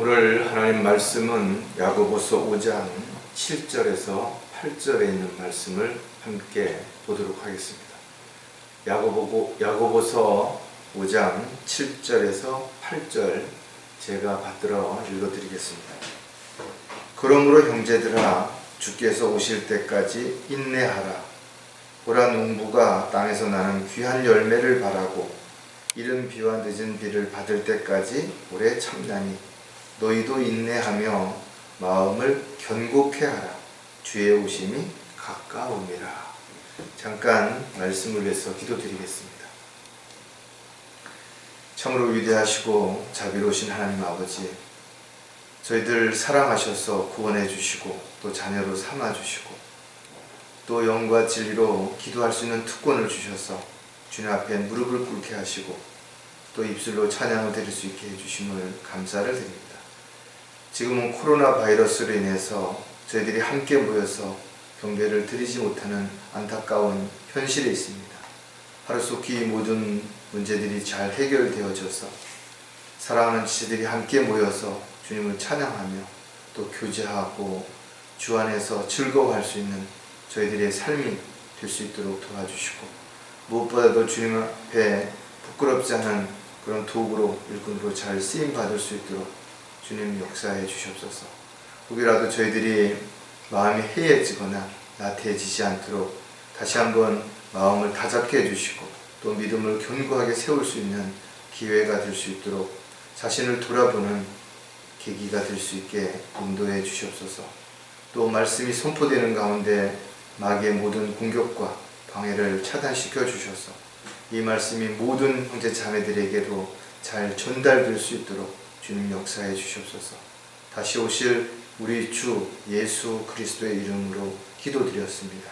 오늘 하나님 말씀은 야고보서 5장 7절에서 8절에 있는 말씀을 함께 보도록 하겠습니다. 야고보서 5장 7절에서 8절 제가 받들어 읽어드리겠습니다. 그러므로 형제들아, 주께서 오실 때까지 인내하라. 보라, 농부가 땅에서 나는 귀한 열매를 바라고 이른 비와 늦은 비를 받을 때까지 오래 참나니 너희도 인내하며 마음을 견고케 하라. 주의 오심이 가까움이라. 잠깐 말씀을 위해서 기도드리겠습니다. 참으로 위대하시고 자비로우신 하나님 아버지, 저희들 사랑하셔서 구원해 주시고 또 자녀로 삼아 주시고 또 영과 진리로 기도할 수 있는 특권을 주셔서 주님 앞에 무릎을 꿇게 하시고 또 입술로 찬양을 드릴 수 있게 해주심을 감사를 드립니다. 지금은 코로나 바이러스로 인해서 저희들이 함께 모여서 경배를 드리지 못하는 안타까운 현실에 있습니다. 하루속히 모든 문제들이 잘 해결되어져서 사랑하는 지체들이 함께 모여서 주님을 찬양하며 또 교제하고 주 안에서 즐거워할 수 있는 저희들의 삶이 될 수 있도록 도와주시고, 무엇보다도 주님 앞에 부끄럽지 않은 그런 도구로 일꾼으로 잘 쓰임받을 수 있도록 주님 역사해 주시옵소서. 혹이라도 저희들이 마음이 해해지거나 나태해지지 않도록 다시 한번 마음을 다잡게 해주시고 또 믿음을 견고하게 세울 수 있는 기회가 될 수 있도록 자신을 돌아보는 계기가 될 수 있게 인도해 주시옵소서. 또 말씀이 선포되는 가운데 마귀의 모든 공격과 방해를 차단시켜 주셔서 이 말씀이 모든 형제 자매들에게도 잘 전달될 수 있도록 주님 역사해 주시옵소서. 다시 오실 우리 주 예수 그리스도의 이름으로 기도드렸습니다.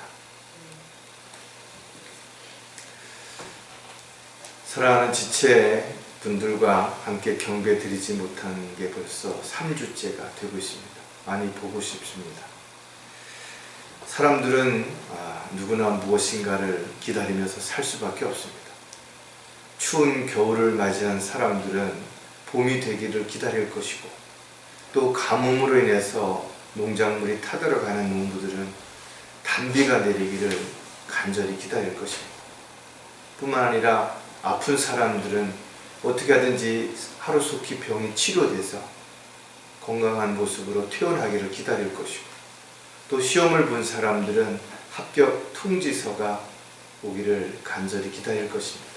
사랑하는 지체 분들과 함께 경배 드리지 못한 게 벌써 3주째가 되고 있습니다. 많이 보고 싶습니다. 사람들은 누구나 무엇인가를 기다리면서 살 수밖에 없습니다. 추운 겨울을 맞이한 사람들은 봄이 되기를 기다릴 것이고, 또 가뭄으로 인해서 농작물이 타들어가는 농부들은 단비가 내리기를 간절히 기다릴 것입니다. 뿐만 아니라 아픈 사람들은 어떻게 하든지 하루속히 병이 치료돼서 건강한 모습으로 퇴원하기를 기다릴 것이고, 또 시험을 본 사람들은 합격 통지서가 오기를 간절히 기다릴 것입니다.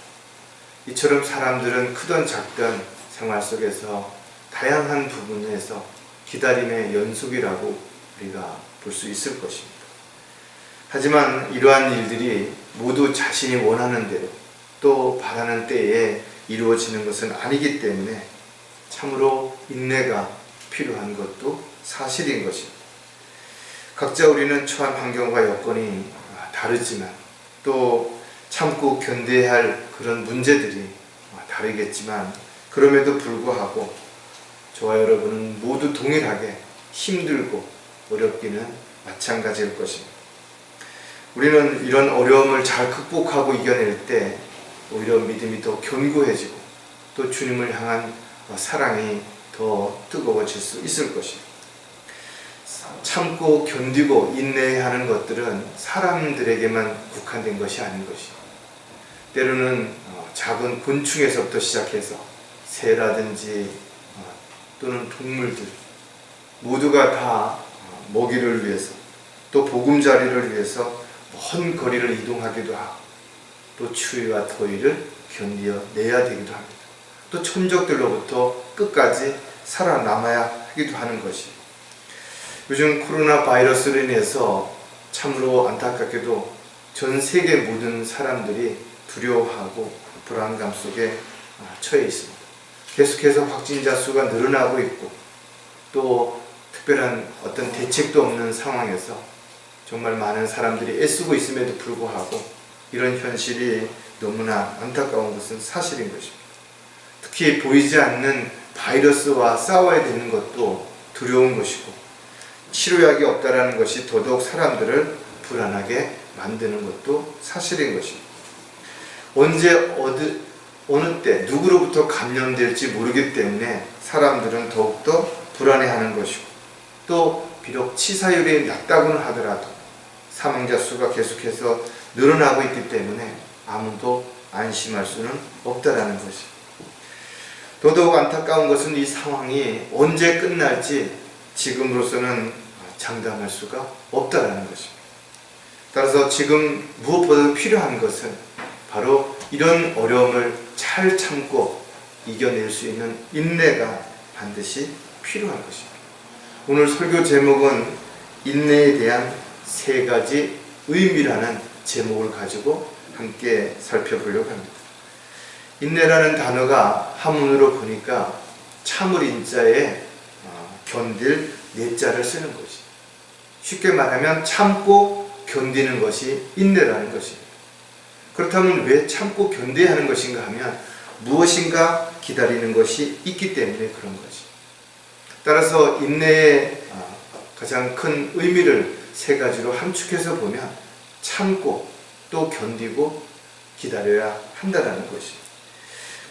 이처럼 사람들은 크든 작든 생활 속에서 다양한 부분에서 기다림의 연속이라고 우리가 볼 수 있을 것입니다. 하지만 이러한 일들이 모두 자신이 원하는 대로 또 바라는 때에 이루어지는 것은 아니기 때문에 참으로 인내가 필요한 것도 사실인 것입니다. 각자 우리는 처한 환경과 여건이 다르지만 또 참고 견뎌야 할 그런 문제들이 다르겠지만, 그럼에도 불구하고 저와 여러분은 모두 동일하게 힘들고 어렵기는 마찬가지일 것입니다. 우리는 이런 어려움을 잘 극복하고 이겨낼 때 오히려 믿음이 더 견고해지고 또 주님을 향한 사랑이 더 뜨거워질 수 있을 것입니다. 참고 견디고 인내해야 하는 것들은 사람들에게만 국한된 것이 아닌 것입니다. 때로는 작은 곤충에서부터 시작해서 새라든지 또는 동물들 모두가 다 먹이를 위해서 또 보금자리를 위해서 먼 거리를 이동하기도 하고 또 추위와 더위를 견뎌내야 되기도 합니다. 또 천적들로부터 끝까지 살아남아야 하기도 하는 것이, 요즘 코로나 바이러스로 인해서 참으로 안타깝게도 전 세계 모든 사람들이 두려워하고 불안감 속에 처해 있습니다. 계속해서 확진자 수가 늘어나고 있고 또 특별한 어떤 대책도 없는 상황에서 정말 많은 사람들이 애쓰고 있음에도 불구하고 이런 현실이 너무나 안타까운 것은 사실인 것입니다. 특히 보이지 않는 바이러스와 싸워야 되는 것도 두려운 것이고, 치료약이 없다라는 것이 더더욱 사람들을 불안하게 만드는 것도 사실인 것입니다. 언제 어느 때 누구로부터 감염될지 모르기 때문에 사람들은 더욱더 불안해하는 것이고, 또 비록 치사율이 낮다고는 하더라도 사망자 수가 계속해서 늘어나고 있기 때문에 아무도 안심할 수는 없다라는 것입니다. 더더욱 안타까운 것은 이 상황이 언제 끝날지 지금으로서는 장담할 수가 없다라는 것입니다. 따라서 지금 무엇보다 필요한 것은 바로 이런 어려움을 잘 참고 이겨낼 수 있는 인내가 반드시 필요한 것입니다. 오늘 설교 제목은 인내에 대한 3가지 의미라는 제목을 가지고 함께 살펴보려고 합니다. 인내라는 단어가 한문으로 보니까 참을 인자에 견딜 내자를 쓰는 것이, 쉽게 말하면 참고 견디는 것이 인내라는 것입니다. 그렇다면 왜 참고 견뎌야 하는 것인가 하면 무엇인가 기다리는 것이 있기 때문에 그런 것이. 따라서 인내의 가장 큰 의미를 3가지로 함축해서 보면 참고 또 견디고 기다려야 한다는 것이.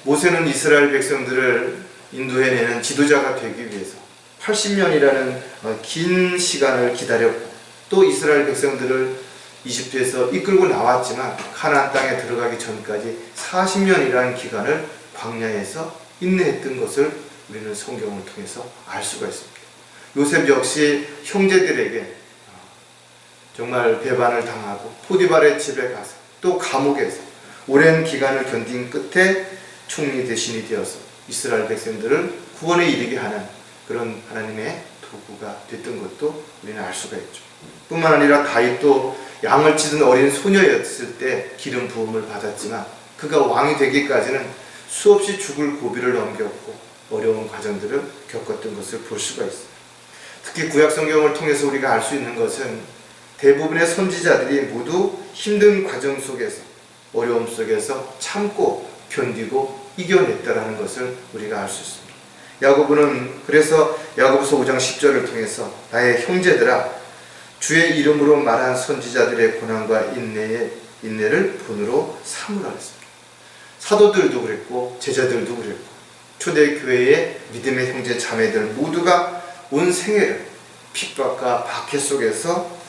모세는 이스라엘 백성들을 인도해내는 지도자가 되기 위해서 80년이라는 긴 시간을 기다렸고, 또 이스라엘 백성들을 이집트에서 이끌고 나왔지만 가나안 땅에 들어가기 전까지 40년이라는 기간을 광야에서 인내했던 것을 우리는 성경을 통해서 알 수가 있습니다. 요셉 역시 형제들에게 정말 배반을 당하고 포디발의 집에 가서 또 감옥에서 오랜 기간을 견딘 끝에 총리 대신이 되어서 이스라엘 백성들을 구원에 이르게 하는 그런 하나님의 도구가 됐던 것도 우리는 알 수가 있죠. 뿐만 아니라 다윗도 양을 치던 어린 소녀였을 때 기름 부음을 받았지만 그가 왕이 되기까지는 수없이 죽을 고비를 넘겼고 어려운 과정들을 겪었던 것을 볼 수가 있어요. 특히 구약 성경을 통해서 우리가 알 수 있는 것은 대부분의 선지자들이 모두 힘든 과정 속에서, 어려움 속에서 참고 견디고 이겨냈다라는 것을 우리가 알 수 있습니다. 야고보는 그래서 야고보서 5장 10절을 통해서 나의 형제들아, 주의 이름으로 말한 선지자들의 고난과 인내를 본으로 삼으라 했습니다. 사도들도 그랬고 제자들도 그랬고 초대교회의 믿음의 형제 자매들 모두가 온 생애를 핍박과 박해 속에서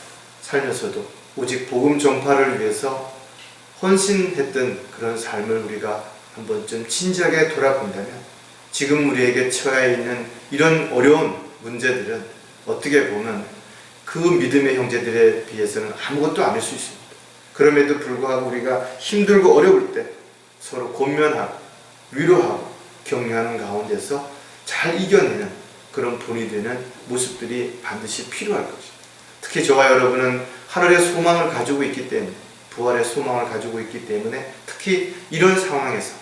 살면서도 오직 복음 전파를 위해서 헌신했던 그런 삶을 우리가 한 번쯤 진지하게 돌아본다면 지금 우리에게 처해 있는 이런 어려운 문제들은 어떻게 보면 그 믿음의 형제들에 비해서는 아무것도 아닐 수 있습니다. 그럼에도 불구하고 우리가 힘들고 어려울 때 서로 권면하고 위로하고 격려하는 가운데서 잘 이겨내는 그런 본이 되는 모습들이 반드시 필요할 것입니다. 특히 저와 여러분은 하늘의 소망을 가지고 있기 때문에, 부활의 소망을 가지고 있기 때문에 특히 이런 상황에서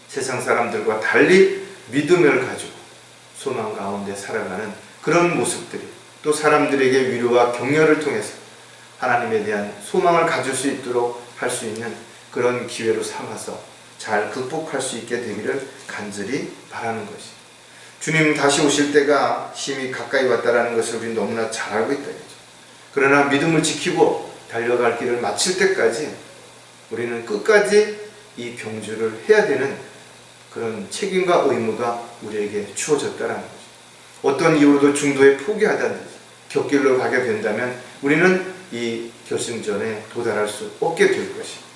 세상 사람들과 달리 믿음을 가지고 소망 가운데 살아가는 그런 모습들이, 또 사람들에게 위로와 격려를 통해서 하나님에 대한 소망을 가질 수 있도록 할 수 있는 그런 기회로 삼아서 잘 극복할 수 있게 되기를 간절히 바라는 것이. 주님 다시 오실 때가 심히 가까이 왔다는 것을 우리 너무나 잘 알고 있다. 그러나 믿음을 지키고 달려갈 길을 마칠 때까지 우리는 끝까지 이 경주를 해야 되는 그런 책임과 의무가 우리에게 주어졌다는 거죠. 어떤 이유로도 중도에 포기하다든지 곁길로 가게 된다면 우리는 이 결승전에 도달할 수 없게 될 것입니다.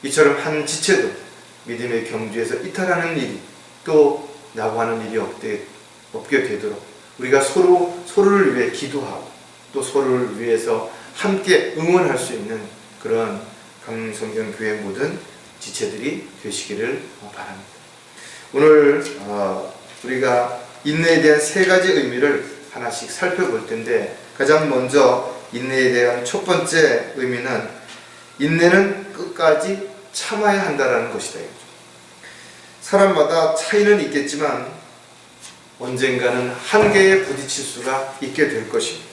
이처럼 한 지체도 믿음의 경주에서 이탈하는 일이 또 나고 하는 일이 없게 되도록 우리가 서로를 위해 기도하고 또 서로를 위해서 함께 응원할 수 있는 그런 강성경교회 모든 지체들이 되시기를 바랍니다. 오늘 우리가 인내에 대한 3가지 의미를 하나씩 살펴볼 텐데, 가장 먼저 인내에 대한 첫 번째 의미는 인내는 끝까지 참아야 한다는 것이다. 사람마다 차이는 있겠지만 언젠가는 한계에 부딪힐 수가 있게 될 것입니다.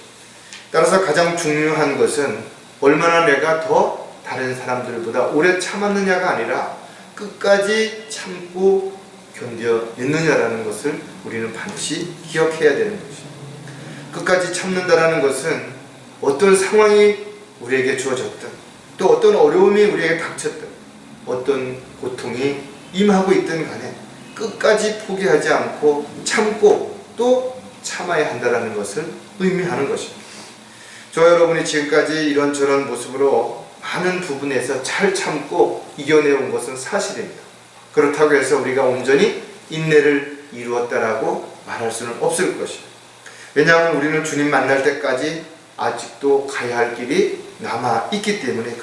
따라서 가장 중요한 것은 얼마나 내가 더 다른 사람들보다 오래 참았느냐가 아니라 끝까지 참고 견뎌냈느냐라는 것을 우리는 반드시 기억해야 되는 것입니다. 끝까지 참는다라는 것은 어떤 상황이 우리에게 주어졌든 또 어떤 어려움이 우리에게 닥쳤든 어떤 고통이 임하고 있든 간에 끝까지 포기하지 않고 참고 또 참아야 한다는 것을 의미하는 것입니다. 저와 여러분이 지금까지 이런저런 모습으로 많은 부분에서 잘 참고 이겨내온 것은 사실입니다. 그렇다고 해서 우리가 온전히 인내를 이루었다라고 말할 수는 없을 것입니다. 왜냐하면 우리는 주님 만날 때까지 아직도 가야 할 길이 남아있기 때문에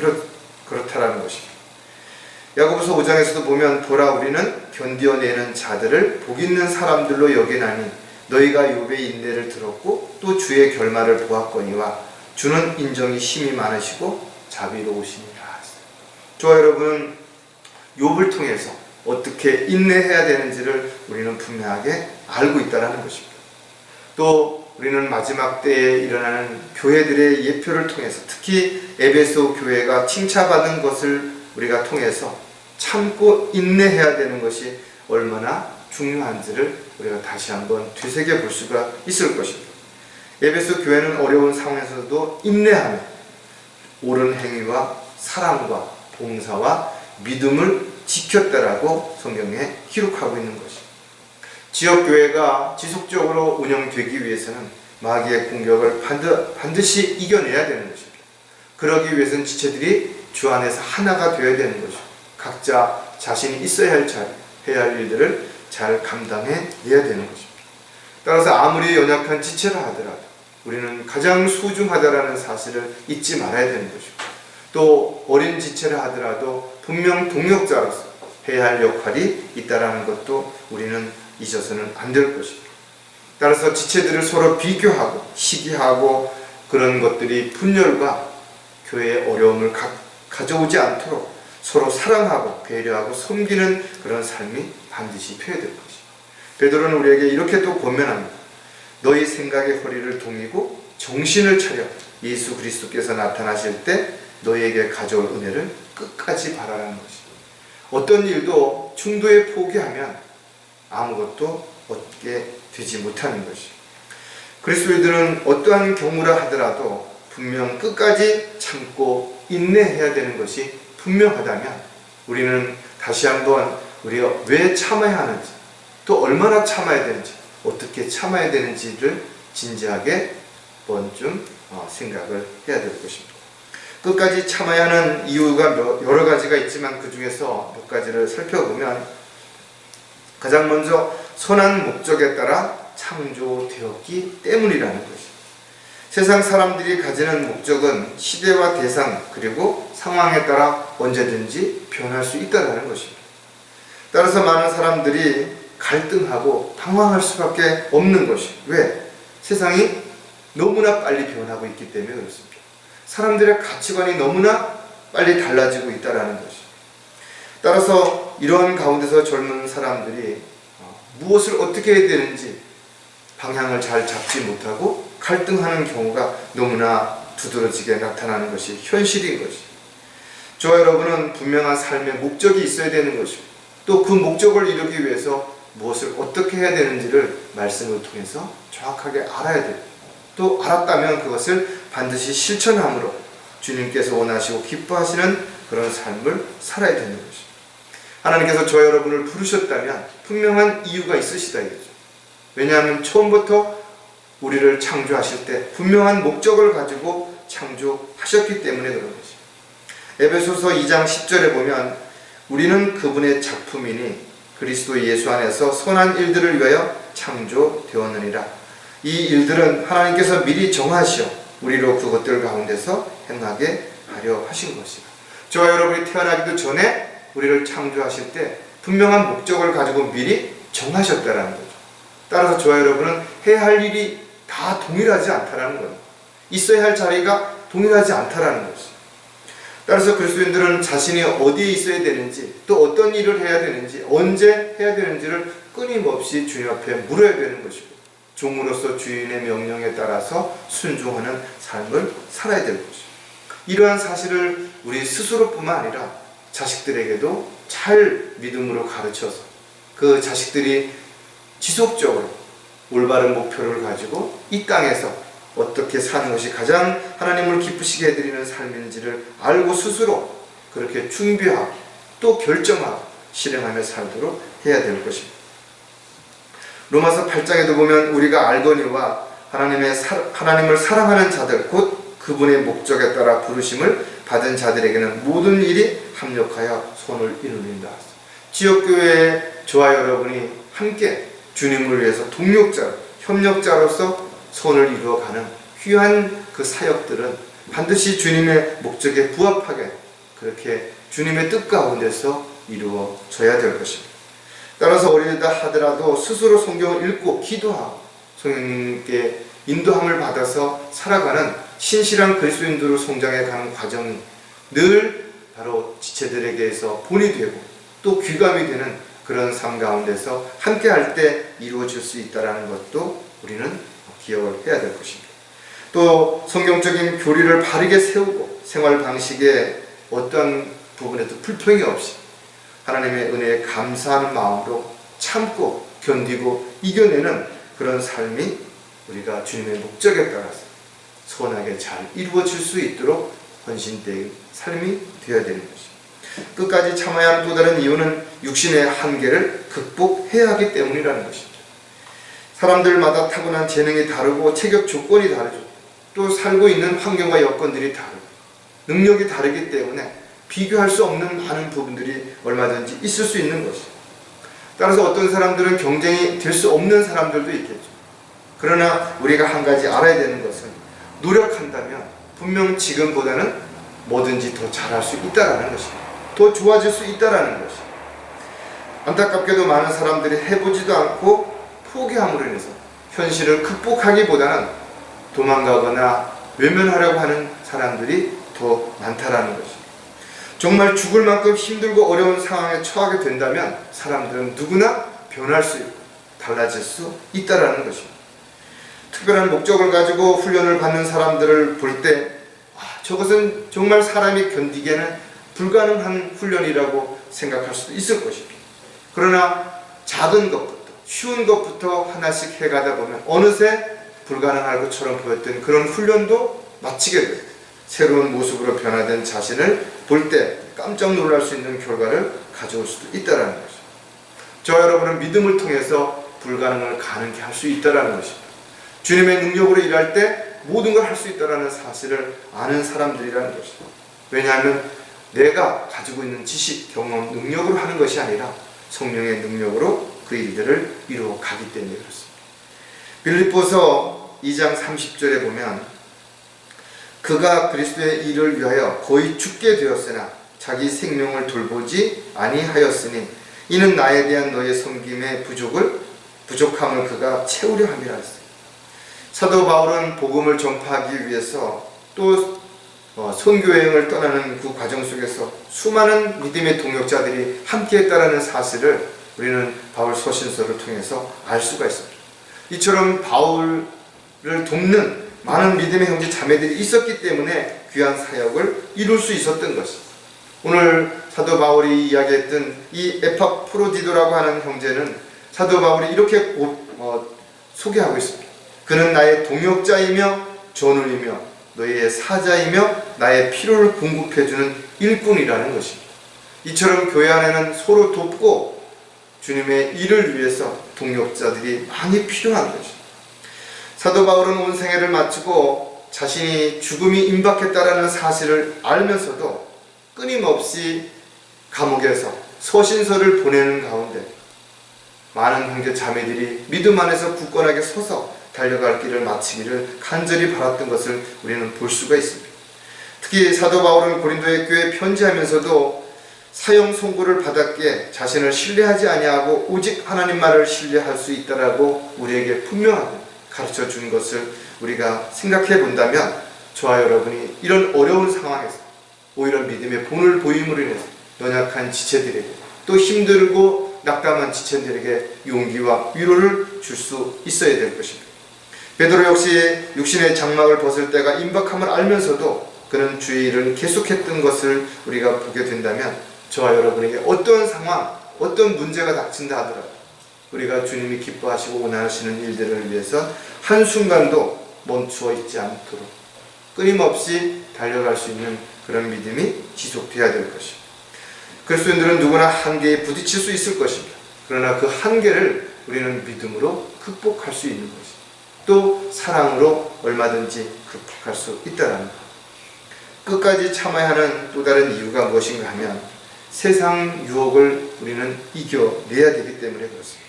그렇다라는 것입니다. 야고보서 5장에서도 보면 보라 우리는 견뎌내는 자들을 복 있는 사람들로 여기나니 너희가 욥의 인내를 들었고 또 주의 결말을 보았거니와 주는 인정이 심히 많으시고 자비로우시니라. 저와 여러분은 욥을 통해서 어떻게 인내해야 되는지를 우리는 분명하게 알고 있다는 것입니다. 또 우리는 마지막 때에 일어나는 교회들의 예표를 통해서 특히 에베소 교회가 칭찬받은 것을 우리가 통해서 참고 인내해야 되는 것이 얼마나 중요한지를 우리가 다시 한번 되새겨 볼 수가 있을 것입니다. 에베소 교회는 어려운 상황에서도 인내하며 옳은 행위와 사랑과 봉사와 믿음을 지켰다라고 성경에 기록하고 있는 것입니다. 지역교회가 지속적으로 운영되기 위해서는 마귀의 공격을 반드시 이겨내야 되는 것입니다. 그러기 위해서는 지체들이 주 안에서 하나가 되어야 되는 것입니다. 각자 자신이 있어야 해야 할 일들을 잘 감당해내야 되는 것입니다. 따라서 아무리 연약한 지체라 하더라도 우리는 가장 소중하다라는 사실을 잊지 말아야 되는 것입니다. 또 어린 지체라 하더라도 분명 동역자로서 해야 할 역할이 있다라는 것도 우리는 잊어서는 안 될 것입니다. 따라서 지체들을 서로 비교하고 시기하고 그런 것들이 분열과 교회의 어려움을 가져오지 않도록 서로 사랑하고 배려하고 섬기는 그런 삶이 반드시 필요해야 될 것입니다. 베드로는 우리에게 이렇게 또 권면합니다. 너희 생각의 허리를 동이고 정신을 차려 예수 그리스도께서 나타나실 때 너희에게 가져올 은혜를 끝까지 바라라는 것입니다. 어떤 일도 중도에 포기하면 아무것도 얻게 되지 못하는 것입니다. 그리스도인들은 어떠한 경우라 하더라도 분명 끝까지 참고 인내해야 되는 것이 분명하다면 우리는 다시 한번 우리가 왜 참아야 하는지 또 얼마나 참아야 되는지 어떻게 참아야 되는지를 진지하게 번쯤 생각을 해야 될 것입니다. 끝까지 참아야 하는 이유가 여러 가지가 있지만 그 중에서 몇 가지를 살펴보면 가장 먼저 선한 목적에 따라 창조되었기 때문이라는 것입니다. 세상 사람들이 가지는 목적은 시대와 대상 그리고 상황에 따라 언제든지 변할 수 있다는 것입니다. 따라서 많은 사람들이 갈등하고 방황할 수밖에 없는 것이 왜? 세상이 너무나 빨리 변하고 있기 때문에 그렇습니다. 사람들의 가치관이 너무나 빨리 달라지고 있다는 것입니다. 따라서 이런 가운데서 젊은 사람들이 무엇을 어떻게 해야 되는지 방향을 잘 잡지 못하고 갈등하는 경우가 너무나 두드러지게 나타나는 것이 현실인 것입니다. 저와 여러분은 분명한 삶의 목적이 있어야 되는 것이고 또 그 목적을 이루기 위해서 무엇을 어떻게 해야 되는지를 말씀을 통해서 정확하게 알아야 돼요. 또 알았다면 그것을 반드시 실천함으로 주님께서 원하시고 기뻐하시는 그런 삶을 살아야 되는 것입니다. 하나님께서 저 여러분을 부르셨다면 분명한 이유가 있으시다 이거죠. 왜냐하면 처음부터 우리를 창조하실 때 분명한 목적을 가지고 창조하셨기 때문에 그런 것입니다. 에베소서 2장 10절에 보면 우리는 그분의 작품이니 그리스도 예수 안에서 선한 일들을 위하여 창조되었느니라. 이 일들은 하나님께서 미리 정하시어 우리로 그것들 가운데서 행하게 하려 하신 것이다. 저와 여러분이 태어나기도 전에 우리를 창조하실 때 분명한 목적을 가지고 미리 정하셨다라는 거죠. 따라서 저와 여러분은 해야 할 일이 다 동일하지 않다라는 거예요. 있어야 할 자리가 동일하지 않다라는 것이죠. 따라서 그리스도인들은 자신이 어디에 있어야 되는지 또 어떤 일을 해야 되는지 언제 해야 되는지를 끊임없이 주님 앞에 물어야 되는 것이고 종으로서 주인의 명령에 따라서 순종하는 삶을 살아야 될 것이죠. 이러한 사실을 우리 스스로뿐만 아니라 자식들에게도 잘 믿음으로 가르쳐서 그 자식들이 지속적으로 올바른 목표를 가지고 이 땅에서 어떻게 사는 것이 가장 하나님을 기쁘시게 해드리는 삶인지를 알고 스스로 그렇게 준비하고 또 결정하고 실행하며 살도록 해야 될 것입니다. 로마서 8장에도 보면 우리가 알거니와 하나님을 사랑하는 자들 곧 그분의 목적에 따라 부르심을 받은 자들에게는 모든 일이 합력하여 선을 이루는다. 지역교회의 저와 여러분이 함께 주님을 위해서 동력자, 협력자로서 선을 이루어가는 귀한 그 사역들은 반드시 주님의 목적에 부합하게 그렇게 주님의 뜻 가운데서 이루어져야 될 것입니다. 따라서 어리다 하더라도 스스로 성경을 읽고 기도하고 성령님께 인도함을 받아서 살아가는 신실한 그리스도인들로 성장해가는 과정이 늘 바로 지체들에게서 본이 되고 또 귀감이 되는 그런 삶 가운데서 함께 할 때 이루어질 수 있다는 것도 우리는 기억을 해야 될 것입니다. 또 성경적인 교리를 바르게 세우고 생활 방식에 어떤 부분에도 불평이 없이 하나님의 은혜에 감사하는 마음으로 참고 견디고 이겨내는 그런 삶이 우리가 주님의 목적에 따라서 선하게 잘 이루어질 수 있도록 헌신된 삶이 되어야 되는 것입니다. 끝까지 참아야 하는 또 다른 이유는 육신의 한계를 극복해야 하기 때문이라는 것입니다. 사람들마다 타고난 재능이 다르고 체격 조건이 다르죠. 또 살고 있는 환경과 여건들이 다르고 능력이 다르기 때문에 비교할 수 없는 많은 부분들이 얼마든지 있을 수 있는 것입니다. 따라서 어떤 사람들은 경쟁이 될 수 없는 사람들도 있겠죠. 그러나 우리가 한 가지 알아야 되는 것은 노력한다면 분명 지금보다는 뭐든지 더 잘할 수 있다는 것입니다. 더 좋아질 수 있다는 것입니다. 안타깝게도 많은 사람들이 해보지도 않고 포기함으로 인해서 현실을 극복하기보다는 도망가거나 외면하려고 하는 사람들이 더 많다라는 것입니다. 정말 죽을 만큼 힘들고 어려운 상황에 처하게 된다면 사람들은 누구나 변할 수 있고 달라질 수 있다는 것입니다. 특별한 목적을 가지고 훈련을 받는 사람들을 볼 때 저것은 정말 사람이 견디기에는 불가능한 훈련이라고 생각할 수도 있을 것입니다. 그러나 작은 것부터 쉬운 것부터 하나씩 해가다 보면 어느새 불가능할 것처럼 보였던 그런 훈련도 마치게 되고 새로운 모습으로 변화된 자신을 볼 때 깜짝 놀랄 수 있는 결과를 가져올 수도 있다는 것입니다. 저와 여러분은 믿음을 통해서 불가능을 가능케 할 수 있다는 것입니다. 주님의 능력으로 일할 때 모든 걸 할 수 있다는 사실을 아는 사람들이라는 것입니다. 왜냐하면 내가 가지고 있는 지식, 경험, 능력으로 하는 것이 아니라 성령의 능력으로 그 일들을 이루어 가기 때문에 그렇습니다. 빌립보서 2장 30절에 보면 그가 그리스도의 일을 위하여 거의 죽게 되었으나 자기 생명을 돌보지 아니하였으니 이는 나에 대한 너의 섬김의 부족함을 그가 채우려 함이라 했어요. 사도 바울은 복음을 전파하기 위해서 또 선교여행을 떠나는 그 과정 속에서 수많은 믿음의 동역자들이 함께했다라는 사실을 우리는 바울 서신서를 통해서 알 수가 있습니다. 이처럼 바울을 돕는 많은 믿음의 형제 자매들이 있었기 때문에 귀한 사역을 이룰 수 있었던 것입니다. 오늘 사도 바울이 이야기했던 이 에파프로디도라고 하는 형제는 사도 바울이 이렇게 소개하고 있습니다. 그는 나의 동역자이며 전우이며 너희의 사자이며 나의 필요를 공급해주는 일꾼이라는 것입니다. 이처럼 교회 안에는 서로 돕고 주님의 일을 위해서 동역자들이 많이 필요한 것입니다. 사도 바울은 온 생애를 마치고 자신이 죽음이 임박했다라는 사실을 알면서도 끊임없이 감옥에서 서신서를 보내는 가운데 많은 형제 자매들이 믿음 안에서 굳건하게 서서 달려갈 길을 마치기를 간절히 바랐던 것을 우리는 볼 수가 있습니다. 특히 사도 바울은 고린도의 교회에 편지하면서도 사형 선고를 받았기에 자신을 신뢰하지 아니하고 오직 하나님만을 신뢰할 수 있다라고 우리에게 분명하게 가르쳐 준 것을 우리가 생각해 본다면 저와 여러분이 이런 어려운 상황에서 오히려 믿음의 본을 보임으로 인해서 연약한 지체들에게 또 힘들고 낙담한 지체들에게 용기와 위로를 줄 수 있어야 될 것입니다. 베드로 역시 육신의 장막을 벗을 때가 임박함을 알면서도 그는 주의 일을 계속했던 것을 우리가 보게 된다면 저와 여러분에게 어떤 상황, 어떤 문제가 닥친다 하더라도 우리가 주님이 기뻐하시고 원하시는 일들을 위해서 한순간도 멈추어 있지 않도록 끊임없이 달려갈 수 있는 그런 믿음이 지속되어야 될 것입니다. 그리스도인들은 누구나 한계에 부딪힐 수 있을 것입니다. 그러나 그 한계를 우리는 믿음으로 극복할 수 있는 것이, 또 사랑으로 얼마든지 극복할 수 있다는 것. 끝까지 참아야 하는 또 다른 이유가 무엇인가 하면 세상 유혹을 우리는 이겨내야 되기 때문에 그렇습니다.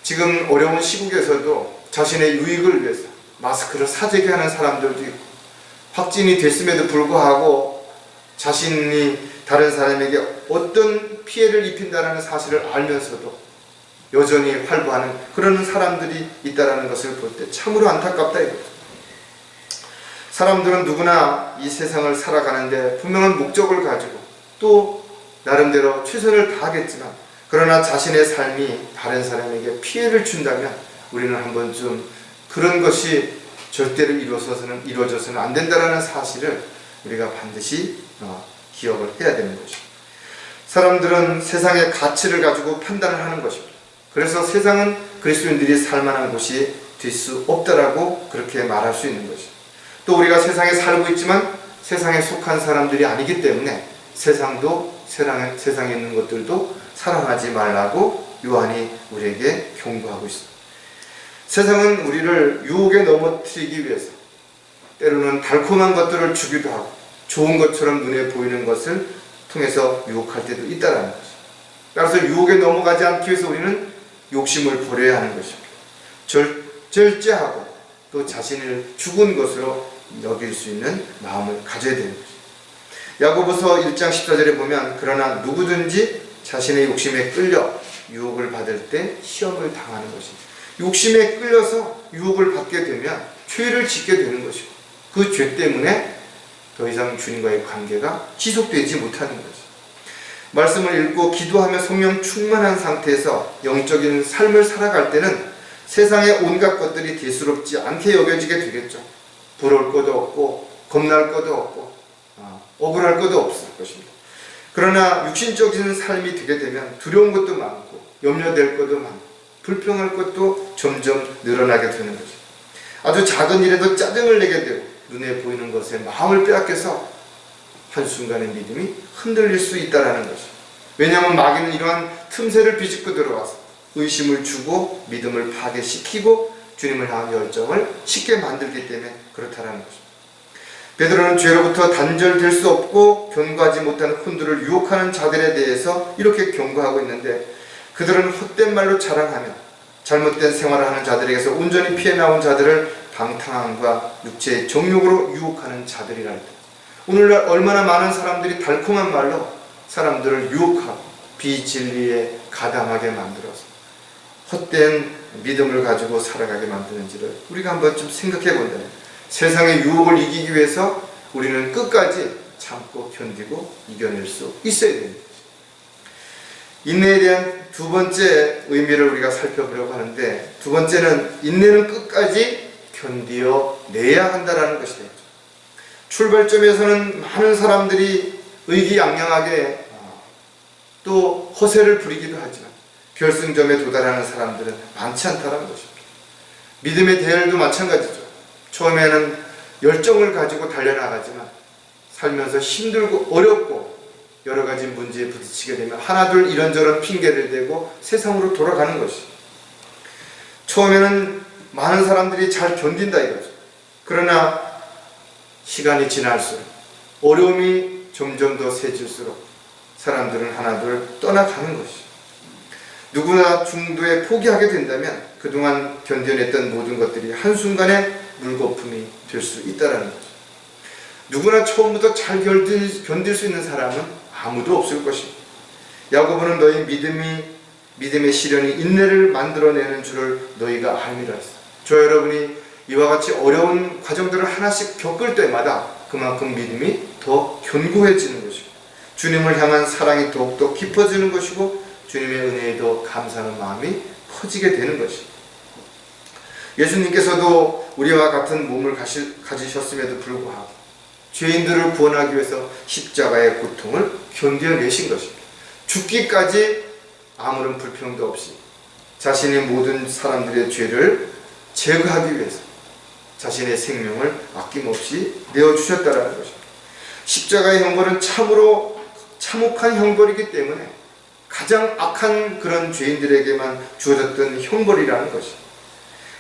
지금 어려운 시국에서도 자신의 유익을 위해서 마스크를 사재기 하는 사람들도 있고, 확진이 됐음에도 불구하고 자신이 다른 사람에게 어떤 피해를 입힌다는 사실을 알면서도 여전히 활보하는 그런 사람들이 있다는 것을 볼 때 참으로 안타깝다 이거죠. 사람들은 누구나 이 세상을 살아가는데 분명한 목적을 가지고 또 나름대로 최선을 다하겠지만, 그러나 자신의 삶이 다른 사람에게 피해를 준다면 우리는 한 번쯤 그런 것이 절대로 이루어져서는 안 된다는 사실을 우리가 반드시 기억을 해야 되는 것입니다. 사람들은 세상의 가치를 가지고 판단을 하는 것입니다. 그래서 세상은 그리스도인들이 살만한 곳이 될 수 없다라고 그렇게 말할 수 있는 것입니다. 또 우리가 세상에 살고 있지만 세상에 속한 사람들이 아니기 때문에 세상도 세상에 있는 것들도 사랑하지 말라고 요한이 우리에게 경고하고 있습니다. 세상은 우리를 유혹에 넘어뜨리기 위해서 때로는 달콤한 것들을 주기도 하고 좋은 것처럼 눈에 보이는 것을 통해서 유혹할 때도 있다는 것입니다. 따라서 유혹에 넘어가지 않기 위해서 우리는 욕심을 버려야 하는 것입니다. 절제하고 또 자신을 죽은 것으로 여길 수 있는 마음을 가져야 되는 것입니다. 야고보서 1장 14절에 보면 그러나 누구든지 자신의 욕심에 끌려 유혹을 받을 때 시험을 당하는 것입니다. 욕심에 끌려서 유혹을 받게 되면 죄를 짓게 되는 것이고 그 죄 때문에 더 이상 주님과의 관계가 지속되지 못하는 것입니다. 말씀을 읽고 기도하며 성령 충만한 상태에서 영적인 삶을 살아갈 때는 세상의 온갖 것들이 대수롭지 않게 여겨지게 되겠죠. 부러울 것도 없고 겁날 것도 없고 억울할 것도 없을 것입니다. 그러나 육신적인 삶이 되게 되면 두려운 것도 많고 염려될 것도 많고 불평할 것도 점점 늘어나게 되는 거죠. 아주 작은 일에도 짜증을 내게 되고 눈에 보이는 것에 마음을 빼앗겨서 한순간에 믿음이 흔들릴 수 있다는 것이죠. 왜냐하면 마귀는 이러한 틈새를 비집고 들어와서 의심을 주고 믿음을 파괴시키고 주님을 향한 열정을 쉽게 만들기 때문에 그렇다는 것입니다. 베드로는 죄로부터 단절될 수 없고 견고하지 못한 혼두를 유혹하는 자들에 대해서 이렇게 경고하고 있는데, 그들은 헛된 말로 자랑하며 잘못된 생활을 하는 자들에게서 온전히 피해 나온 자들을 방탕함과 육체의 정욕으로 유혹하는 자들이라 했다. 오늘날 얼마나 많은 사람들이 달콤한 말로 사람들을 유혹하고 비진리에 가담하게 만들어서 헛된 믿음을 가지고 살아가게 만드는지를 우리가 한 번쯤 생각해 본다면, 세상의 유혹을 이기기 위해서 우리는 끝까지 참고 견디고 이겨낼 수 있어야 됩니다. 인내에 대한 두 번째 의미를 우리가 살펴보려고 하는데, 두 번째는 인내는 끝까지 견디어내야 한다는 것이 되죠. 출발점에서는 많은 사람들이 의기양양하게 또 허세를 부리기도 하지만 결승점에 도달하는 사람들은 많지 않다는 것입니다. 믿음의 대열도 마찬가지죠. 처음에는 열정을 가지고 달려나가지만 살면서 힘들고 어렵고 여러 가지 문제에 부딪히게 되면 하나둘 이런저런 핑계를 대고 세상으로 돌아가는 것이죠. 처음에는 많은 사람들이 잘 견딘다 이거죠. 그러나 시간이 지날수록 어려움이 점점 더 세질수록 사람들은 하나둘 떠나가는 것이죠. 누구나 중도에 포기하게 된다면 그동안 견뎌냈던 모든 것들이 한순간에 물거품이 될 수 있다는 거죠. 누구나 처음부터 잘 견딜 수 있는 사람은 아무도 없을 것입니다. 야고보는 너희 믿음의 시련이 인내를 만들어내는 줄을 너희가 알미라 했어. 저 여러분이 이와 같이 어려운 과정들을 하나씩 겪을 때마다 그만큼 믿음이 더 견고해지는 것이고 주님을 향한 사랑이 더욱더 깊어지는 것이고 주님의 은혜에도 감사하는 마음이 퍼지게 되는 것입니다. 예수님께서도 우리와 같은 몸을 가지셨음에도 불구하고 죄인들을 구원하기 위해서 십자가의 고통을 견뎌내신 것입니다. 죽기까지 아무런 불평도 없이 자신이 모든 사람들의 죄를 제거하기 위해서 자신의 생명을 아낌없이 내어주셨다는 것입니다. 십자가의 형벌은 참으로 참혹한 형벌이기 때문에 가장 악한 그런 죄인들에게만 주어졌던 형벌이라는 것이.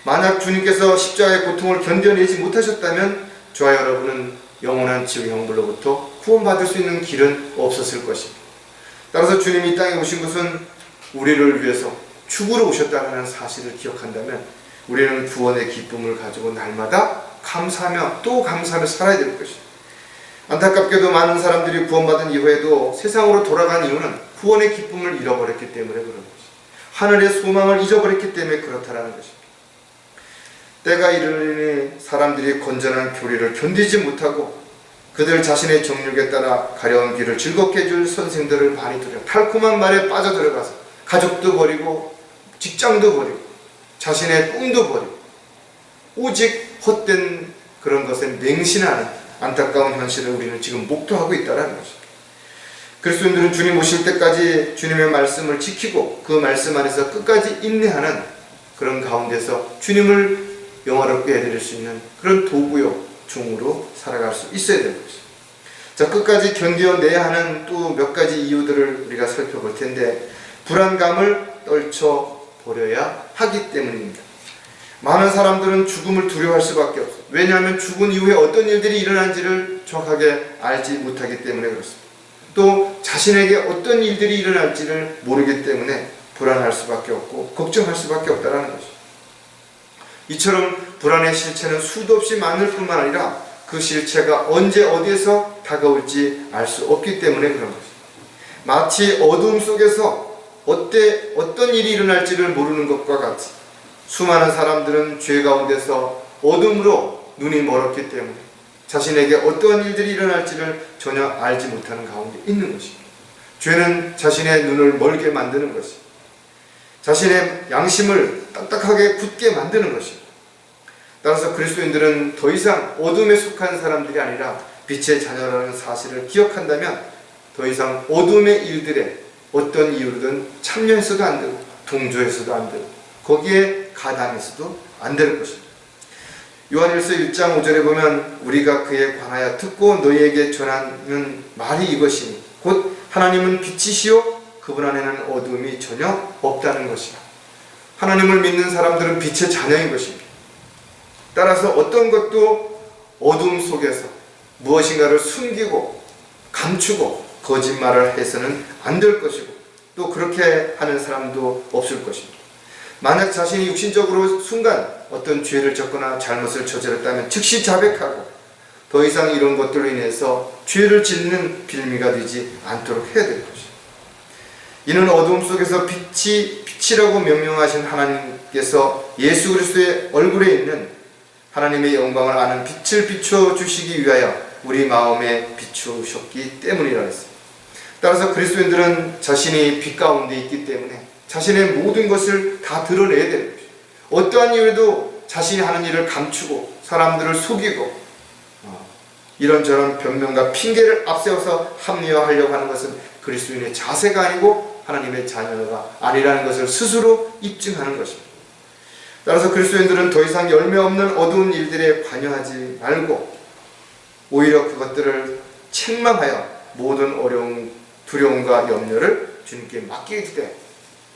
만약 주님께서 십자가의 고통을 견뎌내지 못하셨다면 저와 여러분은 영원한 지옥의 형벌로부터 구원받을 수 있는 길은 없었을 것입니다. 따라서 주님이 이 땅에 오신 것은 우리를 위해서 죽으러 오셨다는 사실을 기억한다면 우리는 구원의 기쁨을 가지고 날마다 감사하며 또 감사하며 살아야 될 것입니다. 안타깝게도 많은 사람들이 구원받은 이후에도 세상으로 돌아간 이유는 구원의 기쁨을 잃어버렸기 때문에 그런 것입니다. 하늘의 소망을 잊어버렸기 때문에 그렇다라는 것입니다. 때가 이르니 사람들이 건전한 교리를 견디지 못하고 그들 자신의 정욕에 따라 가려운 길을 즐겁게 해줄 선생들을 많이 두려 달콤한 말에 빠져들어가서 가족도 버리고 직장도 버리고 자신의 꿈도 버리고 오직 헛된 그런 것에 맹신하는 안타까운 현실을 우리는 지금 목도하고 있다는 것입니다. 그리스도인들은 주님 오실 때까지 주님의 말씀을 지키고 그 말씀 안에서 끝까지 인내하는 그런 가운데서 주님을 영화롭게 해드릴 수 있는 그런 도구요 종으로 살아갈 수 있어야 될 것입니다. 자, 끝까지 견뎌내야 하는 또 몇 가지 이유들을 우리가 살펴볼 텐데 불안감을 떨쳐버려야 하기 때문입니다. 많은 사람들은 죽음을 두려워할 수밖에 없어요. 왜냐하면 죽은 이후에 어떤 일들이 일어난지를 정확하게 알지 못하기 때문에 그렇습니다. 또 자신에게 어떤 일들이 일어날지를 모르기 때문에 불안할 수밖에 없고 걱정할 수밖에 없다는 것이죠. 이처럼 불안의 실체는 수도 없이 많을 뿐만 아니라 그 실체가 언제 어디에서 다가올지 알 수 없기 때문에 그런 것입니다. 마치 어둠 속에서 어떤 일이 일어날지를 모르는 것과 같이 수많은 사람들은 죄 가운데서 어둠으로 눈이 멀었기 때문에 자신에게 어떠한 일들이 일어날지를 전혀 알지 못하는 가운데 있는 것입니다. 죄는 자신의 눈을 멀게 만드는 것입니다. 자신의 양심을 딱딱하게 굳게 만드는 것입니다. 따라서 그리스도인들은 더 이상 어둠에 속한 사람들이 아니라 빛의 자녀라는 사실을 기억한다면 더 이상 어둠의 일들에 어떤 이유로든 참여해서도 안 되고 동조해서도 안 되고 거기에 가담해서도 안 될 것입니다. 요한일서 1장 5절에 보면 우리가 그에 관하여 듣고 너희에게 전하는 말이 이것이니 곧 하나님은 빛이시요 그분 안에는 어둠이 전혀 없다는 것이다. 하나님을 믿는 사람들은 빛의 자녀인 것입니다. 따라서 어떤 것도 어둠 속에서 무엇인가를 숨기고 감추고 거짓말을 해서는 안 될 것이고 또 그렇게 하는 사람도 없을 것입니다. 만약 자신이 육신적으로 순간 어떤 죄를 졌거나 잘못을 저질렀다면 즉시 자백하고 더 이상 이런 것들로 인해서 죄를 짓는 빌미가 되지 않도록 해야 될 것입니다. 이는 어둠 속에서 빛이라고 명명하신 하나님께서 예수 그리스도의 얼굴에 있는 하나님의 영광을 아는 빛을 비춰주시기 위하여 우리 마음에 비추셨기 때문이라 했습니다. 따라서 그리스도인들은 자신이 빛 가운데 있기 때문에 자신의 모든 것을 다 드러내야 되는 것입니다. 어떠한 이유에도 자신이 하는 일을 감추고 사람들을 속이고 이런저런 변명과 핑계를 앞세워서 합리화하려고 하는 것은 그리스도인의 자세가 아니고 하나님의 자녀가 아니라는 것을 스스로 입증하는 것입니다. 따라서 그리스도인들은 더 이상 열매 없는 어두운 일들에 관여하지 말고 오히려 그것들을 책망하여 모든 어려움, 두려움과 염려를 주님께 맡기기 때문에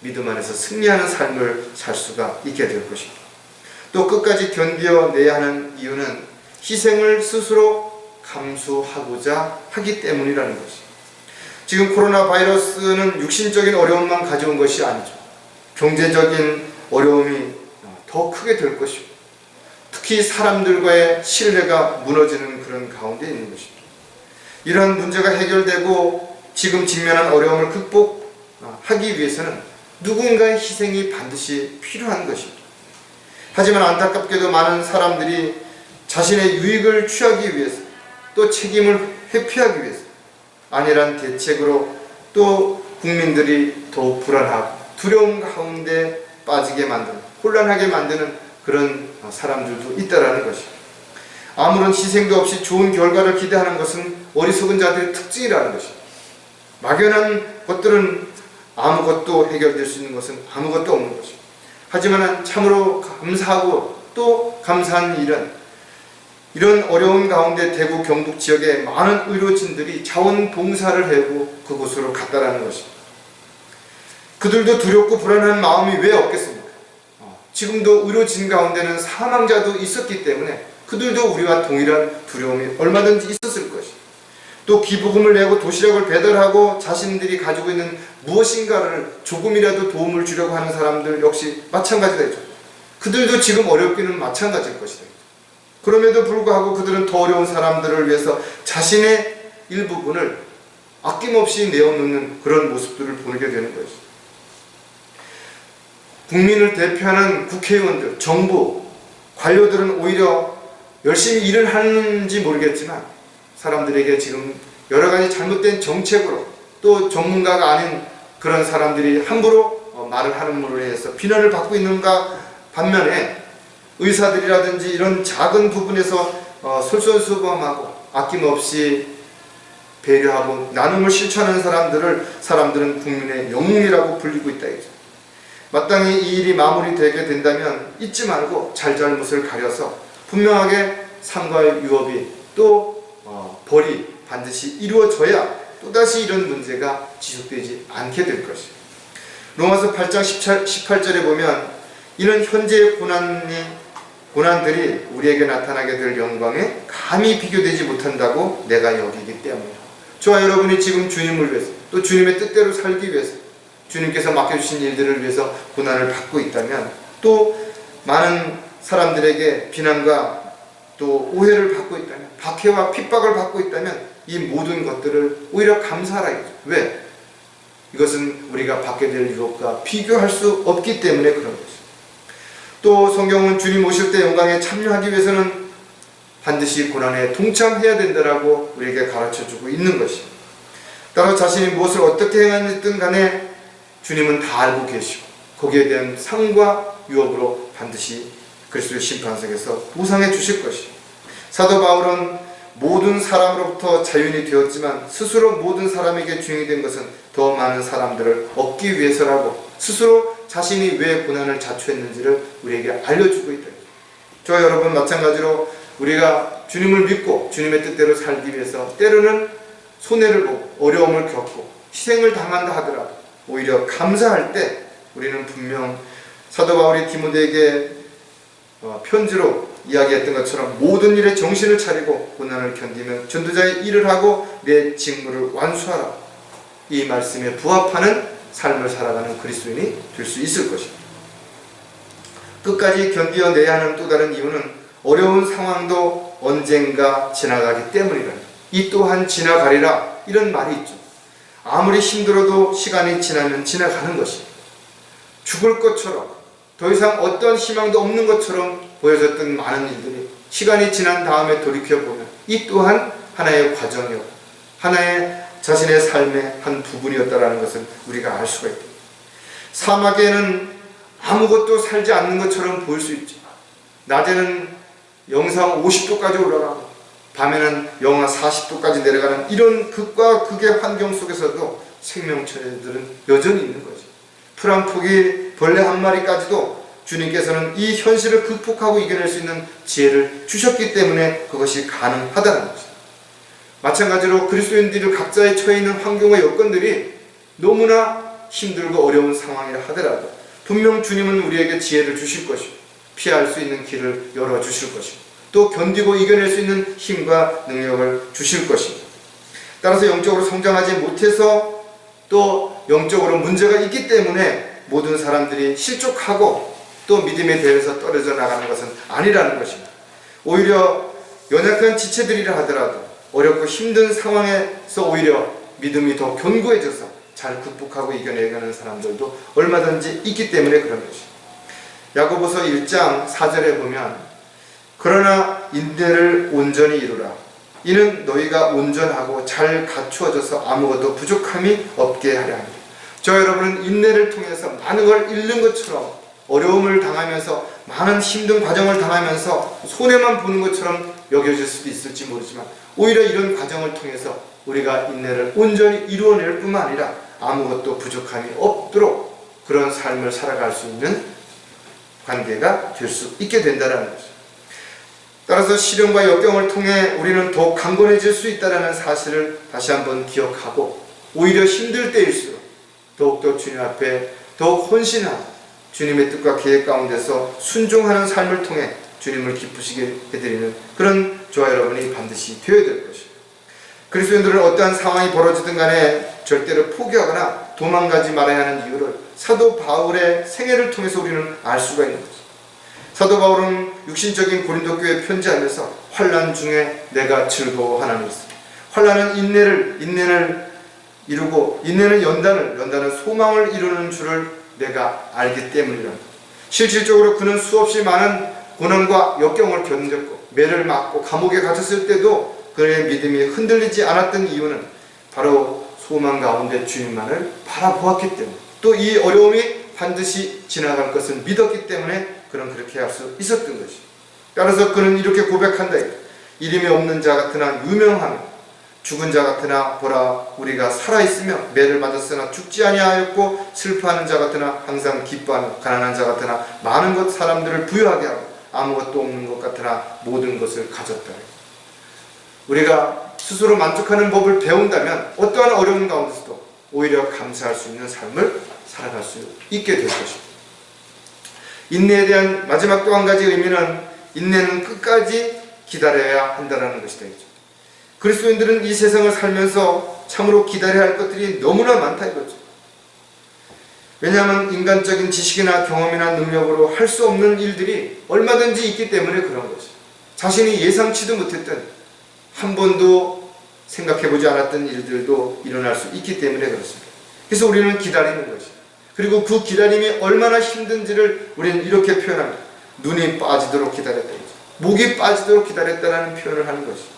믿음 안에서 승리하는 삶을 살 수가 있게 될 것입니다. 또 끝까지 견뎌내야 하는 이유는 희생을 스스로 감수하고자 하기 때문이라는 것입니다. 지금 코로나 바이러스는 육신적인 어려움만 가져온 것이 아니죠. 경제적인 어려움이 더 크게 될 것이고 특히 사람들과의 신뢰가 무너지는 그런 가운데 있는 것입니다. 이러한 문제가 해결되고 지금 직면한 어려움을 극복하기 위해서는 누군가의 희생이 반드시 필요한 것입니다. 하지만 안타깝게도 많은 사람들이 자신의 유익을 취하기 위해서 또 책임을 회피하기 위해서 안일한 대책으로 또 국민들이 더욱 불안하고 두려움 가운데 빠지게 만드는 혼란하게 만드는 그런 사람들도 있다라는 것입니다. 아무런 희생도 없이 좋은 결과를 기대하는 것은 어리석은 자들의 특징이라는 것입니다. 막연한 것들은 아무것도 해결될 수 있는 것은 아무것도 없는 것입니다. 하지만 참으로 감사하고 또 감사한 일은 이런 어려운 가운데 대구 경북 지역의 많은 의료진들이 자원봉사를 하고 그곳으로 갔다라는 것입니다. 그들도 두렵고 불안한 마음이 왜 없겠습니까? 지금도 의료진 가운데는 사망자도 있었기 때문에 그들도 우리와 동일한 두려움이 얼마든지 있었을 것이죠. 또 기부금을 내고 도시락을 배달하고 자신들이 가지고 있는 무엇인가를 조금이라도 도움을 주려고 하는 사람들 역시 마찬가지겠죠. 그들도 지금 어렵기는 마찬가지일 것이다. 그럼에도 불구하고 그들은 더 어려운 사람들을 위해서 자신의 일부분을 아낌없이 내어놓는 그런 모습들을 보게 되는 것이죠. 국민을 대표하는 국회의원들, 정부, 관료들은 오히려 열심히 일을 하는지 모르겠지만 사람들에게 지금 여러 가지 잘못된 정책으로 또 전문가가 아닌 그런 사람들이 함부로 말을 함으로 해서 비난을 받고 있는가 반면에 의사들이라든지 이런 작은 부분에서 솔선수범하고 아낌없이 배려하고 나눔을 실천하는 사람들은 국민의 영웅이라고 불리고 있다. 마땅히 이 일이 마무리되게 된다면 잊지 말고 잘잘못을 가려서 분명하게 상과의 유업이 또 벌이 반드시 이루어져야 또다시 이런 문제가 지속되지 않게 될 것이에요. 로마서 8장 18절에 보면 이는 현재의 고난들이 우리에게 나타나게 될 영광에 감히 비교되지 못한다고 내가 여기기 때문이다. 저와 여러분이 지금 주님을 위해서 또 주님의 뜻대로 살기 위해서 주님께서 맡겨주신 일들을 위해서 고난을 받고 있다면 또 많은 사람들에게 비난과 또 오해를 받고 있다면 박해와 핍박을 받고 있다면 이 모든 것들을 오히려 감사하라. 왜? 이것은 우리가 받게 될 유업과 비교할 수 없기 때문에 그런 것입니다. 또 성경은 주님 오실 때 영광에 참여하기 위해서는 반드시 고난에 동참해야 된다라고 우리에게 가르쳐주고 있는 것입니다. 따라서 자신이 무엇을 어떻게 행하든 간에 주님은 다 알고 계시고 거기에 대한 상과 유업으로 반드시 그리스도의 심판석에서 보상해 주실 것입니다. 사도 바울은 모든 사람으로부터 자유인이 되었지만 스스로 모든 사람에게 주인이 된 것은 더 많은 사람들을 얻기 위해서라고 스스로 자신이 왜 고난을 자초했는지를 우리에게 알려주고 있다. 저와 여러분 마찬가지로 우리가 주님을 믿고 주님의 뜻대로 살기 위해서 때로는 손해를 보고 어려움을 겪고 희생을 당한다 하더라도 오히려 감사할 때 우리는 분명 사도 바울이 디모데에게 편지로 이야기했던 것처럼 모든 일에 정신을 차리고 고난을 견디며 전도자의 일을 하고 내 직무를 완수하라. 이 말씀에 부합하는 삶을 살아가는 그리스도인이 될 수 있을 것입니다. 끝까지 견디어내야 하는 또 다른 이유는 어려운 상황도 언젠가 지나가기 때문이라. 이 또한 지나가리라 이런 말이 있죠. 아무리 힘들어도 시간이 지나면 지나가는 것입니다. 죽을 것처럼 더 이상 어떤 희망도 없는 것처럼 보여졌던 많은 일들이 시간이 지난 다음에 돌이켜보면 이 또한 하나의 과정이었고 하나의 자신의 삶의 한 부분이었다는 것을 우리가 알 수가 있다. 사막에는 아무것도 살지 않는 것처럼 보일 수 있죠. 낮에는 영상 50도까지 올라가고 밤에는 영하 40도까지 내려가는 이런 극과 극의 환경 속에서도 생명체들은 여전히 있는 거죠. 풀 한 포기, 벌레 한 마리까지도 주님께서는 이 현실을 극복하고 이겨낼 수 있는 지혜를 주셨기 때문에 그것이 가능하다는 것입니다. 마찬가지로 그리스도인들이 각자의 처해 있는 환경과 여건들이 너무나 힘들고 어려운 상황이라 하더라도 분명 주님은 우리에게 지혜를 주실 것이고 피할 수 있는 길을 열어주실 것이고 또 견디고 이겨낼 수 있는 힘과 능력을 주실 것입니다. 따라서 영적으로 성장하지 못해서 또 영적으로 문제가 있기 때문에 모든 사람들이 실족하고 또 믿음에 대해서 떨어져 나가는 것은 아니라는 것입니다. 오히려 연약한 지체들이라 하더라도 어렵고 힘든 상황에서 오히려 믿음이 더 견고해져서 잘 극복하고 이겨내가는 사람들도 얼마든지 있기 때문에 그런 것입니다. 야고보서 1장 4절에 보면 그러나 인내를 온전히 이루라. 이는 너희가 온전하고 잘 갖추어져서 아무것도 부족함이 없게 하려 합니다. 저 여러분은 인내를 통해서 많은 걸 잃는 것처럼 어려움을 당하면서 많은 힘든 과정을 당하면서 손해만 보는 것처럼 여겨질 수도 있을지 모르지만 오히려 이런 과정을 통해서 우리가 인내를 온전히 이루어낼 뿐만 아니라 아무것도 부족함이 없도록 그런 삶을 살아갈 수 있는 관계가 될 수 있게 된다는 것입니다. 따라서 시련과 역경을 통해 우리는 더욱 강건해질 수 있다는 사실을 다시 한번 기억하고 오히려 힘들 때일수록 더욱더 주님 앞에 더욱 헌신하고 주님의 뜻과 계획 가운데서 순종하는 삶을 통해 주님을 기쁘시게 해드리는 그런 저와 여러분이 반드시 되어야 될 것입니다. 그리스도인들은 어떠한 상황이 벌어지든 간에 절대로 포기하거나 도망가지 말아야 하는 이유를 사도 바울의 생애를 통해서 우리는 알 수가 있는 것입니다. 사도 바울은 육신적인 고린도 교회에 편지하면서 환난 중에 내가 즐거워하나니 있습니다. 환난은 인내를 이루고 인내는 연단은 소망을 이루는 줄을 내가 알기 때문이라. 실질적으로 그는 수없이 많은 고난과 역경을 견뎠고 매를 맞고 감옥에 갇혔을 때도 그의 믿음이 흔들리지 않았던 이유는 바로 소망 가운데 주님만을 바라보았기 때문에, 또 이 어려움이 반드시 지나갈 것을 믿었기 때문에 그는 그렇게 할 수 있었던 것이죠. 따라서 그는 이렇게 고백한다. 이름이 없는 자 같으나 유명하며 죽은 자 같으나 보라 우리가 살아있으며 매를 맞았으나 죽지 아니하였고 슬퍼하는 자 같으나 항상 기뻐하며 가난한 자 같으나 많은 것 사람들을 부유하게 하고 아무것도 없는 것 같으나 모든 것을 가졌다. 우리가 스스로 만족하는 법을 배운다면 어떠한 어려운 가운데서도 오히려 감사할 수 있는 삶을 살아갈 수 있게 될 것입니다. 인내에 대한 마지막 또 한 가지 의미는 인내는 끝까지 기다려야 한다는 것이다. 그리스도인들은 이 세상을 살면서 참으로 기다려야 할 것들이 너무나 많다 이거죠. 왜냐하면 인간적인 지식이나 경험이나 능력으로 할 수 없는 일들이 얼마든지 있기 때문에 그런 것이죠. 자신이 예상치도 못했던, 한 번도 생각해보지 않았던 일들도 일어날 수 있기 때문에 그렇습니다. 그래서 우리는 기다리는 것이죠. 그리고 그 기다림이 얼마나 힘든지를 우리는 이렇게 표현합니다. 눈이 빠지도록 기다렸다. 목이 빠지도록 기다렸다는 표현을 하는 것이죠.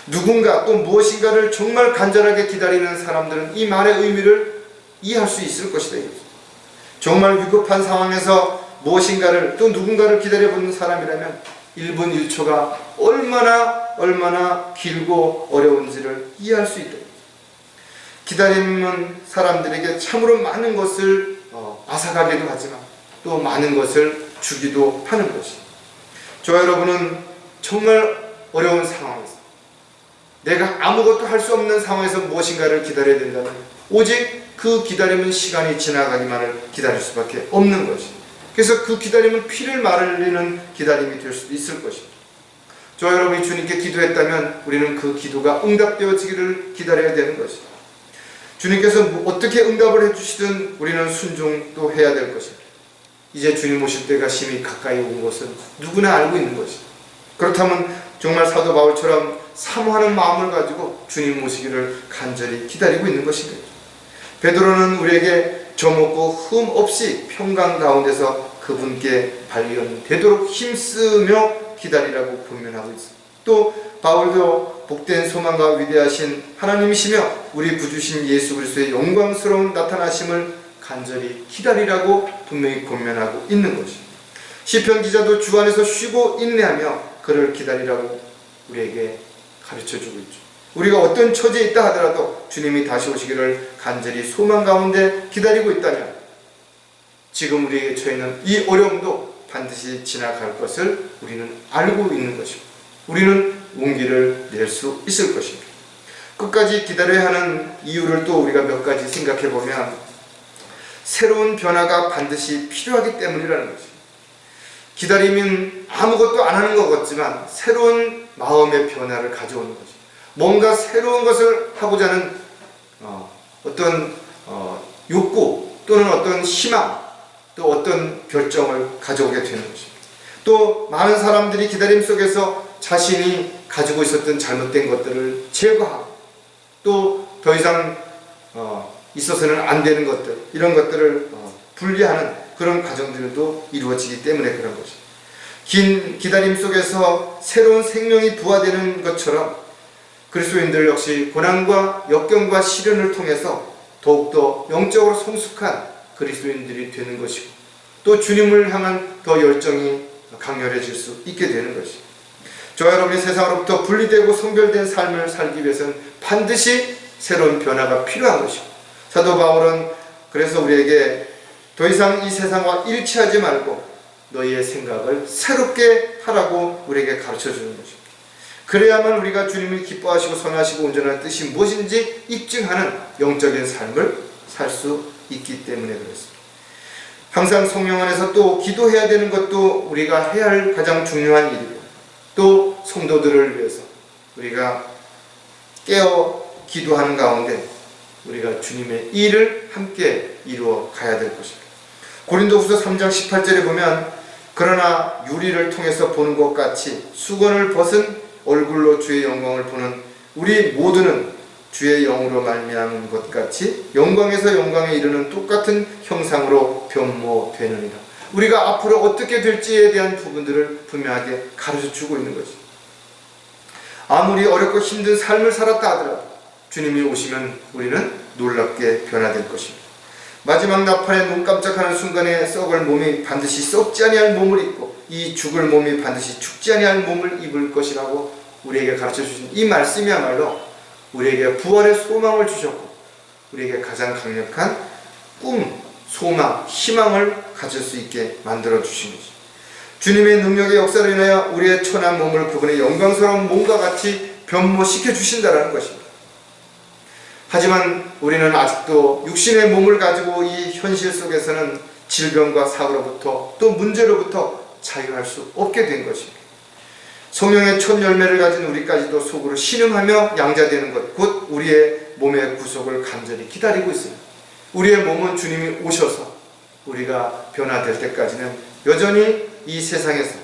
누군가 또 무엇인가를 정말 간절하게 기다리는 사람들은 이 말의 의미를 이해할 수 있을 것이다. 정말 위급한 상황에서 무엇인가를 또 누군가를 기다려보는 사람이라면 1분 1초가 얼마나 길고 어려운지를 이해할 수 있다. 기다림은 사람들에게 참으로 많은 것을 앗아가기도 하지만 또 많은 것을 주기도 하는 것입니다. 저와 여러분은 정말 어려운 상황에서, 내가 아무것도 할 수 없는 상황에서 무엇인가를 기다려야 된다면 오직 그 기다림은 시간이 지나가기만을 기다릴 수밖에 없는 것입니다. 그래서 그 기다림은 피를 마르는 기다림이 될 수도 있을 것입니다. 저와 여러분이 주님께 기도했다면 우리는 그 기도가 응답되어지기를 기다려야 되는 것입니다. 주님께서 어떻게 응답을 해주시든 우리는 순종도 해야 될 것입니다. 이제 주님 오실 때가 심히 가까이 온 것은 누구나 알고 있는 것입니다. 그렇다면 정말 사도 바울처럼 사모하는 마음을 가지고 주님 오시기를 간절히 기다리고 있는 것입니다. 베드로는 우리에게 점없고 흠 없이 평강 가운데서 그분께 발견되도록 힘쓰며 기다리라고 권면하고 있습니다. 또 바울도 복된 소망과 위대하신 하나님이시며 우리 구주신 예수 그리스도의 영광스러운 나타나심을 간절히 기다리라고 분명히 권면하고 있는 것입니다. 시편 기자도 주 안에서 쉬고 인내하며 그를 기다리라고 우리에게 가르쳐주고 있죠. 우리가 어떤 처지에 있다 하더라도 주님이 다시 오시기를 간절히 소망 가운데 기다리고 있다면 지금 우리에게 처해 있는 이 어려움도 반드시 지나갈 것을 우리는 알고 있는 것이고 우리는 용기를 낼 수 있을 것입니다. 끝까지 기다려야 하는 이유를 또 우리가 몇 가지 생각해 보면 새로운 변화가 반드시 필요하기 때문이라는 것입니다. 기다리면 아무것도 안 하는 것 같지만 새로운 마음의 변화를 가져오는 것입니다. 뭔가 새로운 것을 하고자 하는 어떤 욕구 또는 어떤 희망 또 어떤 결정을 가져오게 되는 것입니다. 또 많은 사람들이 기다림 속에서 자신이 가지고 있었던 잘못된 것들을 제거하고 또 더 이상 있어서는 안 되는 것들, 이런 것들을 분리하는 그런 과정들도 이루어지기 때문에 그런 것입니다. 긴 기다림 속에서 새로운 생명이 부화되는 것처럼 그리스도인들 역시 고난과 역경과 시련을 통해서 더욱더 영적으로 성숙한 그리스도인들이 되는 것이고 또 주님을 향한 더 열정이 강렬해질 수 있게 되는 것입니다. 저와 여러분이 세상으로부터 분리되고 성별된 삶을 살기 위해서는 반드시 새로운 변화가 필요한 것이고 사도 바울은 그래서 우리에게 더 이상 이 세상과 일치하지 말고 너희의 생각을 새롭게 하라고 우리에게 가르쳐주는 것입니다. 그래야만 우리가 주님이 기뻐하시고 선하시고 온전한 뜻이 무엇인지 입증하는 영적인 삶을 살 수 있기 때문에 그렇습니다. 항상 성령 안에서 또 기도해야 되는 것도 우리가 해야 할 가장 중요한 일이고, 또 성도들을 위해서 우리가 깨어 기도하는 가운데 우리가 주님의 일을 함께 이루어 가야 될 것입니다. 고린도후서 3장 18절에 보면 그러나 유리를 통해서 보는 것 같이 수건을 벗은 얼굴로 주의 영광을 보는 우리 모두는 주의 영으로 말미암은 것 같이 영광에서 영광에 이르는 똑같은 형상으로 변모되느니라. 우리가 앞으로 어떻게 될지에 대한 부분들을 분명하게 가르쳐주고 있는 것이, 아무리 어렵고 힘든 삶을 살았다 하더라도 주님이 오시면 우리는 놀랍게 변화될 것입니다. 마지막 나팔에 눈 깜짝하는 순간에 썩을 몸이 반드시 썩지 아니할 몸을 입고 이 죽을 몸이 반드시 죽지 아니할 몸을 입을 것이라고 우리에게 가르쳐주신 이 말씀이야말로 우리에게 부활의 소망을 주셨고, 우리에게 가장 강력한 꿈, 소망, 희망을 가질 수 있게 만들어 주신 것입니다. 주님의 능력의 역사로 인하여 우리의 천한 몸을 그분의 영광스러운 몸과 같이 변모시켜 주신다는 것입니다. 하지만 우리는 아직도 육신의 몸을 가지고 이 현실 속에서는 질병과 사고로부터 또 문제로부터 자유할 수 없게 된 것입니다. 성령의 첫 열매를 가진 우리까지도 속으로 신음하며 양자되는 것, 곧 우리의 몸의 구속을 간절히 기다리고 있습니다. 우리의 몸은 주님이 오셔서 우리가 변화될 때까지는 여전히 이 세상에서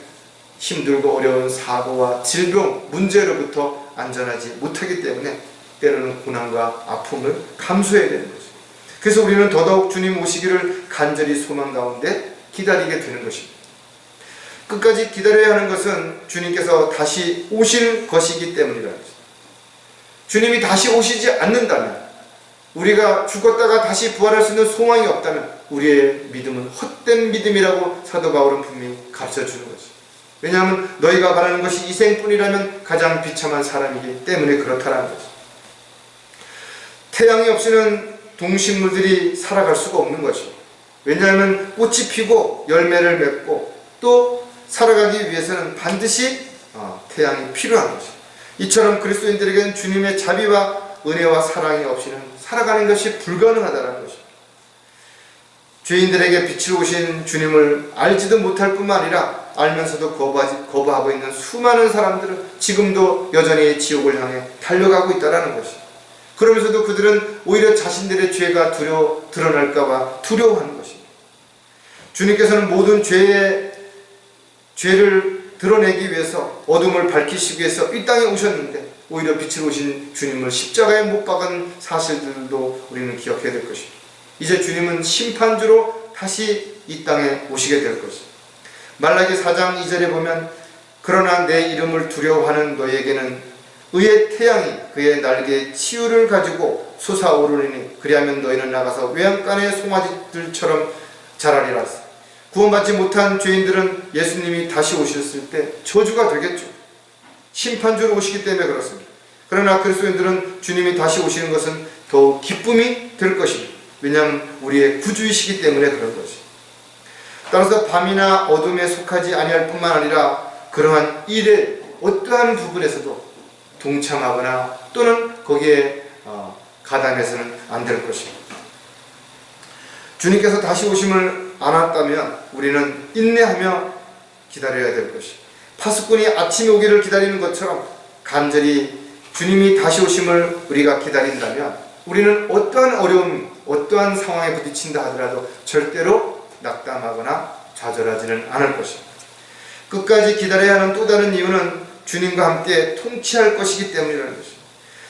힘들고 어려운 사고와 질병, 문제로부터 안전하지 못하기 때문에 때로는 고난과 아픔을 감수해야 되는 것입니다. 그래서 우리는 더더욱 주님 오시기를 간절히 소망 가운데 기다리게 되는 것입니다. 끝까지 기다려야 하는 것은 주님께서 다시 오실 것이기 때문이라는 것입니다. 주님이 다시 오시지 않는다면, 우리가 죽었다가 다시 부활할 수 있는 소망이 없다면 우리의 믿음은 헛된 믿음이라고 사도 바울은 분명히 가르쳐주는 것입니다. 왜냐하면 너희가 바라는 것이 이생뿐이라면 가장 비참한 사람이기 때문에 그렇다는 것입니다. 태양이 없이는 동식물들이 살아갈 수가 없는 것입니다. 왜냐하면 꽃이 피고 열매를 맺고 또 살아가기 위해서는 반드시 태양이 필요한 것입니다. 이처럼 그리스도인들에게는 주님의 자비와 은혜와 사랑이 없이는 살아가는 것이 불가능하다는 것입니다. 죄인들에게 빛으로 오신 주님을 알지도 못할 뿐만 아니라 알면서도 거부하고 있는 수많은 사람들은 지금도 여전히 지옥을 향해 달려가고 있다는 것입니다. 그러면서도 그들은 오히려 자신들의 죄가 드러날까봐 두려워하는 것입니다. 주님께서는 모든 죄를 드러내기 위해서, 어둠을 밝히시기 위해서 이 땅에 오셨는데 오히려 빛으로 오신 주님을 십자가에 못 박은 사실들도 우리는 기억해야 될 것입니다. 이제 주님은 심판주로 다시 이 땅에 오시게 될 것입니다. 말라기 4장 2절에 보면 그러나 내 이름을 두려워하는 너에게는 의의 태양이 그의 날개에 치유를 가지고 솟아오르니 그리하면 너희는 나가서 외양간의 송아지들처럼 자라리라. 구원받지 못한 죄인들은 예수님이 다시 오셨을 때 저주가 되겠죠. 심판주로 오시기 때문에 그렇습니다. 그러나 그리스도인들은 주님이 다시 오시는 것은 더욱 기쁨이 될 것입니다. 왜냐하면 우리의 구주이시기 때문에 그런 것입니다. 따라서 밤이나 어둠에 속하지 아니할 뿐만 아니라 그러한 일의 어떠한 부분에서도 동참하거나 또는 거기에 가담해서는 안 될 것입니다. 주님께서 다시 오심을 안았다면 우리는 인내하며 기다려야 될 것입니다. 파수꾼이 아침에 오기를 기다리는 것처럼 간절히 주님이 다시 오심을 우리가 기다린다면 우리는 어떠한 어려움, 어떠한 상황에 부딪힌다 하더라도 절대로 낙담하거나 좌절하지는 않을 것입니다. 끝까지 기다려야 하는 또 다른 이유는 주님과 함께 통치할 것이기 때문이라는 것입니다.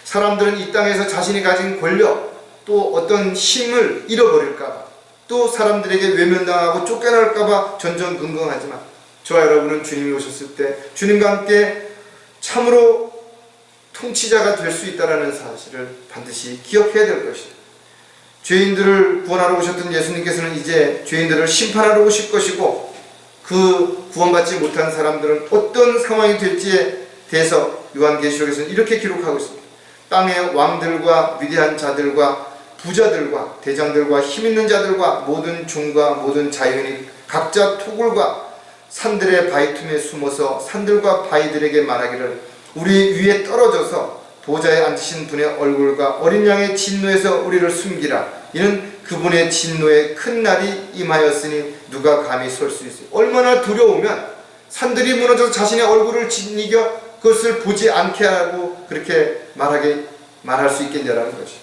사람들은 이 땅에서 자신이 가진 권력, 또 어떤 힘을 잃어버릴까봐, 또 사람들에게 외면당하고 쫓겨날까봐 전전긍긍하지만 저와 여러분은 주님이 오셨을 때 주님과 함께 참으로 통치자가 될 수 있다는 사실을 반드시 기억해야 될 것입니다. 죄인들을 구원하러 오셨던 예수님께서는 이제 죄인들을 심판하러 오실 것이고, 그 구원받지 못한 사람들은 어떤 상황이 될지에 대해서 요한계시록에서는 이렇게 기록하고 있습니다. 땅의 왕들과 위대한 자들과 부자들과 대장들과 힘있는 자들과 모든 종과 모든 자연이 각자 토굴과 산들의 바위 틈에 숨어서 산들과 바위들에게 말하기를 우리 위에 떨어져서 보좌에 앉으신 분의 얼굴과 어린 양의 진노에서 우리를 숨기라. 이는 그분의 진노의 큰 날이 임하였으니 누가 감히 설 수 있어요. 얼마나 두려우면 산들이 무너져서 자신의 얼굴을 짓이겨 그것을 보지 않게 하고 그렇게 말할 수 있겠냐라는 것이.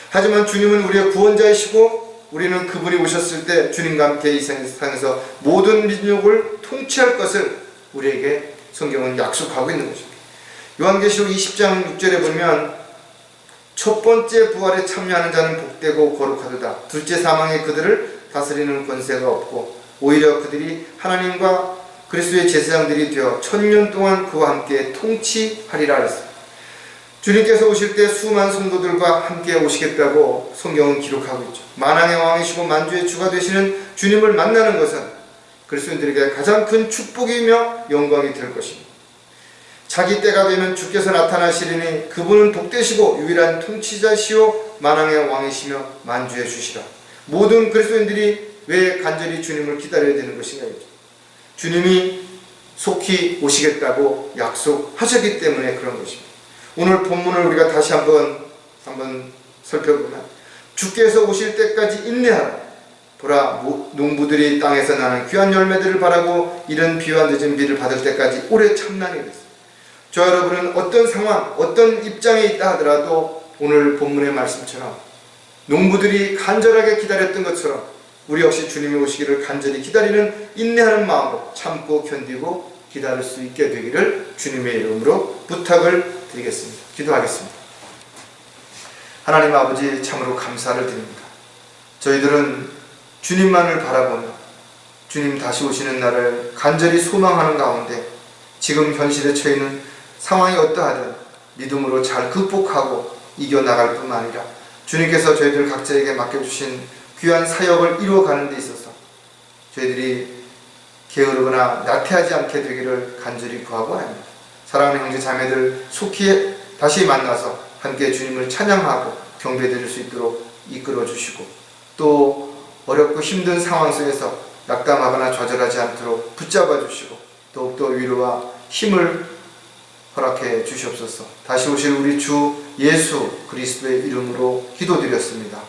하지만 주님은 우리의 구원자이시고 우리는 그분이 오셨을 때 주님과 함께 이 세상에서 모든 민족을 통치할 것을 우리에게 성경은 약속하고 있는 것입니다. 요한계시록 20장 6절에 보면 첫 번째 부활에 참여하는 자는 복되고 거룩하도다. 둘째 사망에 그들을 다스리는 권세가 없고 오히려 그들이 하나님과 그리스도의 제사장들이 되어 1000년 동안 그와 함께 통치하리라 했습니다. 주님께서 오실 때 수많은 성도들과 함께 오시겠다고 성경은 기록하고 있죠. 만왕의 왕이시고 만주의 주가 되시는 주님을 만나는 것은 그리스도인들에게 가장 큰 축복이며 영광이 될 것입니다. 자기 때가 되면 주께서 나타나시리니 그분은 복되시고 유일한 통치자시오 만왕의 왕이시며 만주의 주시라. 모든 그리스도인들이 왜 간절히 주님을 기다려야 되는 것인가? 주님이 속히 오시겠다고 약속하셨기 때문에 그런 것입니다. 오늘 본문을 우리가 다시 한번 살펴보면 주께서 오실 때까지 인내하라. 보라, 농부들이 땅에서 나는 귀한 열매들을 바라고 이른 비와 늦은 비를 받을 때까지 오래 참나니 그랬어요. 저 여러분은 어떤 상황, 어떤 입장에 있다 하더라도 오늘 본문의 말씀처럼 농부들이 간절하게 기다렸던 것처럼 우리 역시 주님이 오시기를 간절히 기다리는 인내하는 마음으로 참고 견디고 기다릴 수 있게 되기를 주님의 이름으로 부탁을 드리겠습니다. 기도하겠습니다. 하나님 아버지, 참으로 감사를 드립니다. 저희들은 주님만을 바라보며 주님 다시 오시는 날을 간절히 소망하는 가운데 지금 현실에 처해 있는 상황이 어떠하든 믿음으로 잘 극복하고 이겨나갈 뿐만 아니라 주님께서 저희들 각자에게 맡겨주신 귀한 사역을 이루어가는 데 있어서 저희들이 게으르거나 나태하지 않게 되기를 간절히 구하고 합니다. 사랑하는 형제 자매들 속히 다시 만나서 함께 주님을 찬양하고 경배드릴 수 있도록 이끌어 주시고 또 어렵고 힘든 상황 속에서 낙담하거나 좌절하지 않도록 붙잡아 주시고 더욱더 위로와 힘을 허락해 주시옵소서. 다시 오실 우리 주 예수 그리스도의 이름으로 기도드렸습니다.